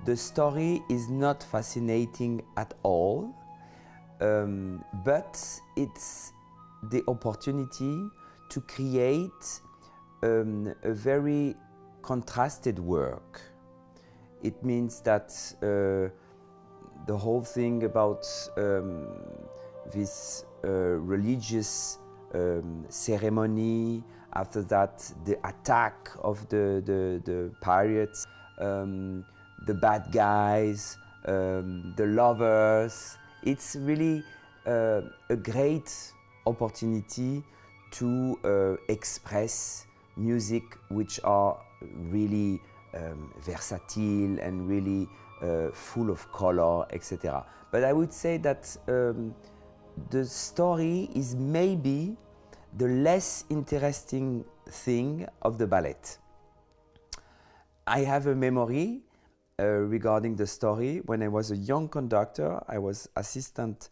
The story is not fascinating at all, but it's the opportunity to create a very contrasted work. It means that the whole thing about this religious ceremony, after that the attack of the pirates, the bad guys, the lovers, it's really a great opportunity to express music which are really versatile and really full of color, etc. But I would say that the story is maybe the less interesting thing of the ballet. I have a memory regarding the story. When I was a young conductor, I was assistant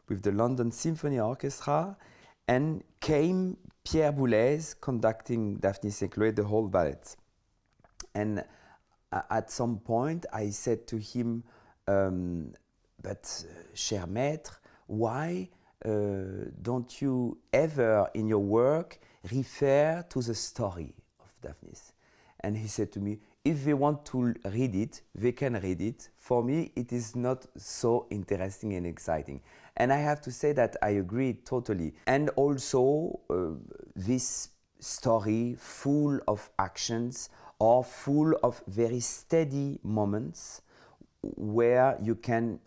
with the London Symphony Orchestra, and came Pierre Boulez conducting Daphnis and Chloé, the whole ballet. And at some point I said to him, but cher maître, why don't you ever in your work refer to the story of Daphnis? And he said to me, if they want to read it, they can read it. For me, it is not so interesting and exciting. And I have to say that I agree totally. And also, this story full of actions or full of very steady moments where you can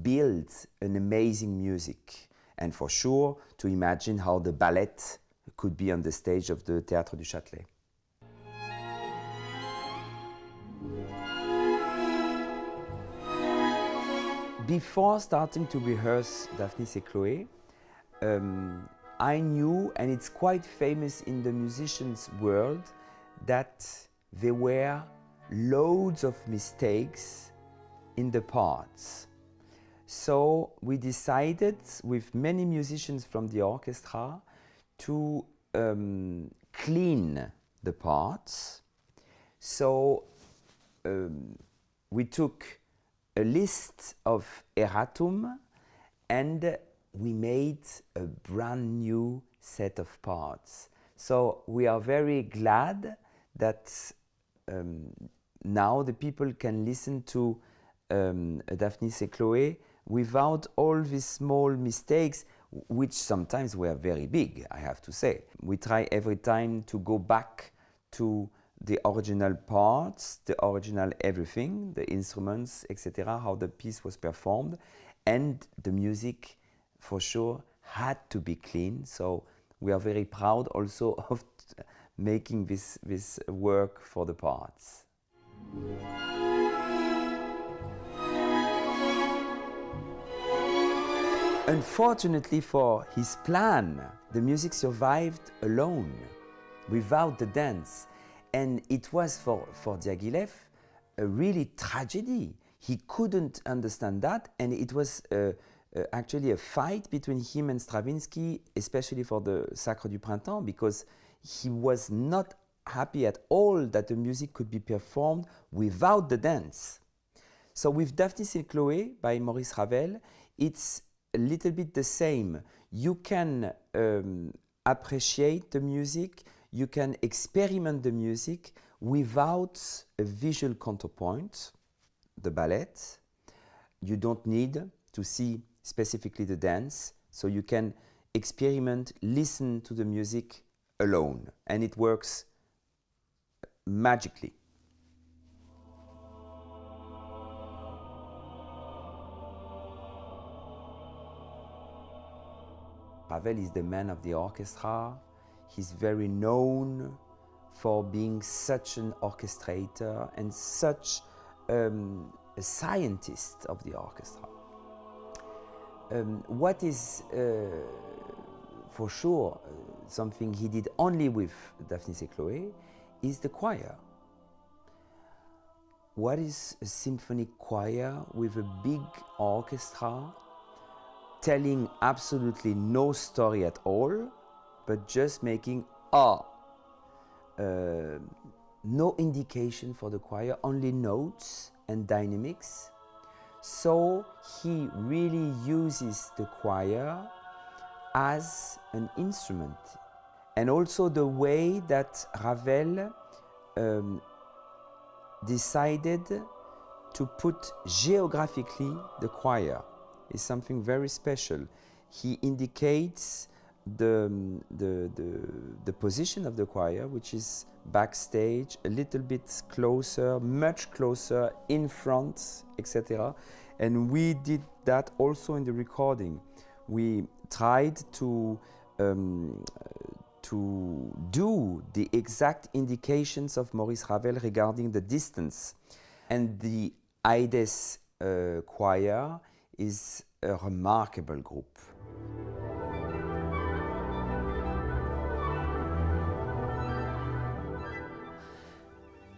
build an amazing music. And for sure, to imagine how the ballet could be on the stage of the Théâtre du Châtelet. Before starting to rehearse Daphnis et Chloé, I knew, and it's quite famous in the musicians' world, that there were loads of mistakes in the parts. So we decided with many musicians from the orchestra to clean the parts. So we took a list of erratum and we made a brand new set of parts. So we are very glad that now the people can listen to Daphnis et Chloé without all these small mistakes, which sometimes were very big, I have to say. We try every time to go back to the original parts, the original everything, the instruments, etc., how the piece was performed, and the music for sure had to be clean. So we are very proud also of making this work for the parts. Unfortunately for his plan, the music survived alone, without the dance. And it was for Diaghilev a really tragedy. He couldn't understand that, and it was actually a fight between him and Stravinsky, especially for the Sacre du Printemps, because he was not happy at all that the music could be performed without the dance. So with Daphnis et Chloé by Maurice Ravel, it's a little bit the same. You can appreciate the music, you can experiment the music without a visual counterpoint, the ballet. You don't need to see specifically the dance, so you can experiment, listen to the music alone, and it works magically. Ravel is the man of the orchestra. He's very known for being such an orchestrator and such a scientist of the orchestra. What is for sure something he did only with Daphnis et Chloé is the choir. What is a symphonic choir with a big orchestra telling absolutely no story at all, but just making no indication for the choir, only notes and dynamics. So he really uses the choir as an instrument. And also the way that Ravel decided to put geographically the choir is something very special. He indicates the position of the choir, which is backstage, a little bit closer, much closer, in front, etc. And we did that also in the recording. We tried to do the exact indications of Maurice Ravel regarding the distance. And the Aedes choir is a remarkable group.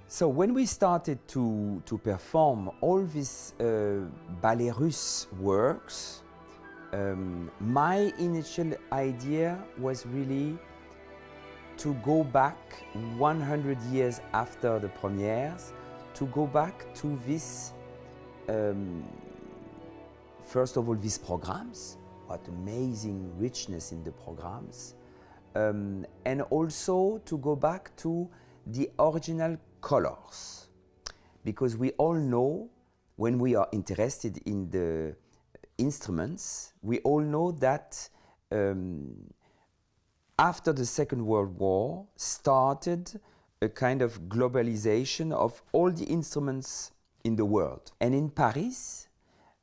So when we started to perform all these ballet russe works, my initial idea was really to go back 100 years after the premières, to go back to this, first of all, these programs, what amazing richness in the programs, and also to go back to the original colors. Because we all know, when we are interested in the instruments, we all know that after the Second World War started a kind of globalization of all the instruments in the world. And in Paris,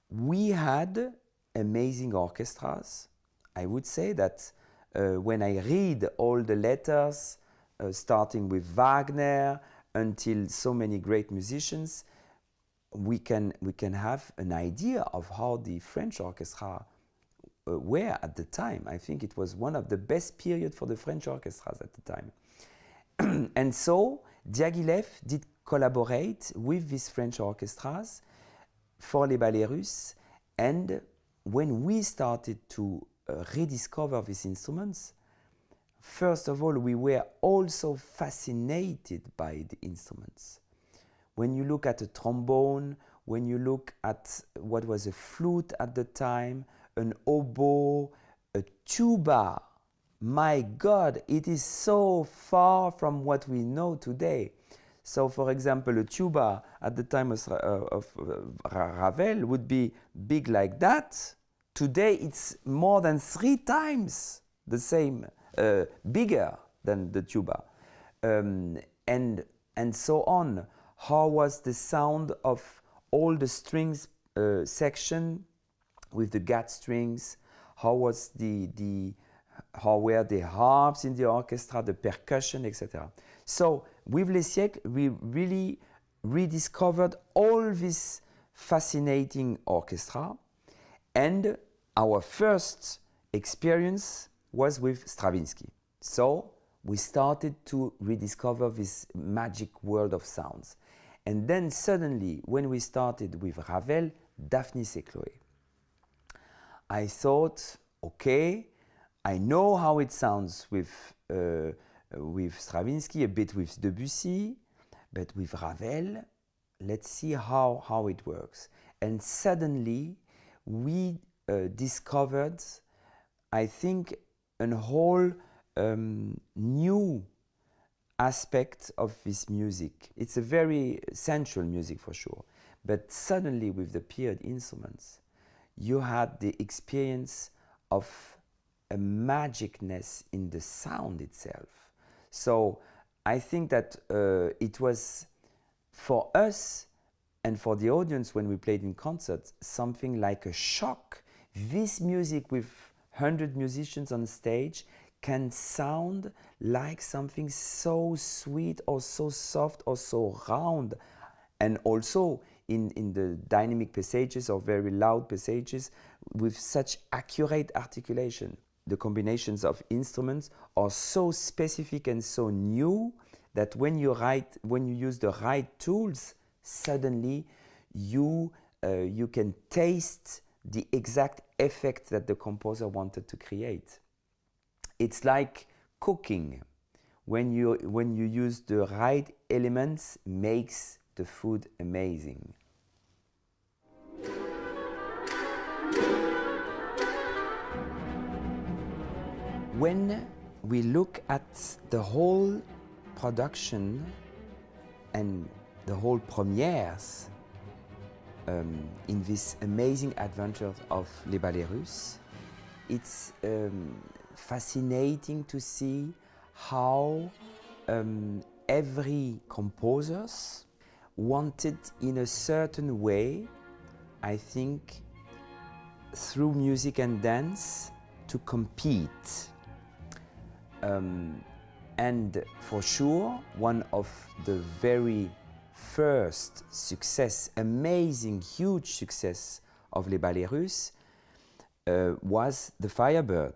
we had amazing orchestras. I would say that when I read all the letters, starting with Wagner until so many great musicians, we can have an idea of how the French orchestra were at the time. I think it was one of the best periods for the French orchestras at the time. And so Diaghilev did collaborate with these French orchestras for les ballets russes, and when we started to rediscover these instruments, first of all, we were also fascinated by the instruments. When you look at a trombone, when you look at what was a flute at the time, an oboe, a tuba, my God, it is so far from what we know today. So, for example, a tuba at the time of Ravel would be big like that. Today, it's more than 3 times the same, bigger than the tuba, and so on. How was the sound of all the strings section with the gut strings? How was how were the harps in the orchestra, the percussion, etc. So with Les Siècles, we really rediscovered all this fascinating orchestra, and our first experience was with Stravinsky. So we started to rediscover this magic world of sounds. And then suddenly, when we started with Ravel, Daphnis et Chloé, I thought, okay, I know how it sounds with Stravinsky, a bit with Debussy, but with Ravel, let's see how it works. And suddenly, we discovered, I think, a whole new aspect of this music. It's a very sensual music for sure, but suddenly with the period instruments, you had the experience of a magicness in the sound itself. So I think that it was, for us and for the audience when we played in concerts, something like a shock. This music with 100 musicians on stage can sound like something so sweet or so soft or so round, and also in the dynamic passages or very loud passages with such accurate articulation. The combinations of instruments are so specific and so new that when you use the right tools, suddenly you can taste the exact effect that the composer wanted to create. It's like cooking. When you use the right elements, makes the food amazing. When we look at the whole production and the whole premières in this amazing adventure of Les Ballets Russes, it's fascinating to see how every composer wanted in a certain way, I think, through music and dance, to compete. And for sure, one of the very first success, amazing, huge success of Les Ballets Russes was The Firebird,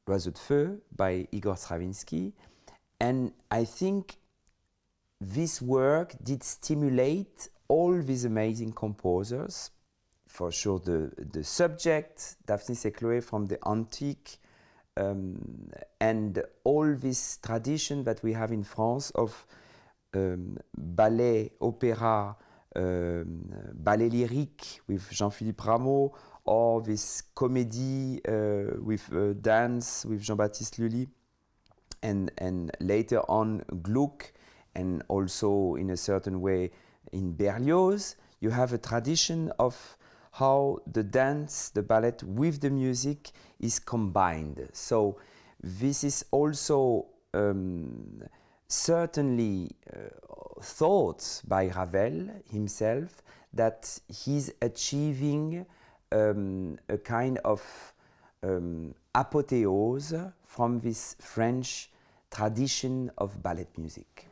L'Oiseau de Feu by Igor Stravinsky. And I think this work did stimulate all these amazing composers. For sure, the subject, Daphnis et Chloé from the antique, and all this tradition that we have in France of ballet, opera, ballet lyrique with Jean-Philippe Rameau, or this comédie with dance with Jean-Baptiste Lully, and later on Gluck, and also in a certain way in Berlioz, you have a tradition of how the dance, the ballet with the music is combined. So this is also certainly thought by Ravel himself, that he's achieving a kind of apotheose from this French tradition of ballet music.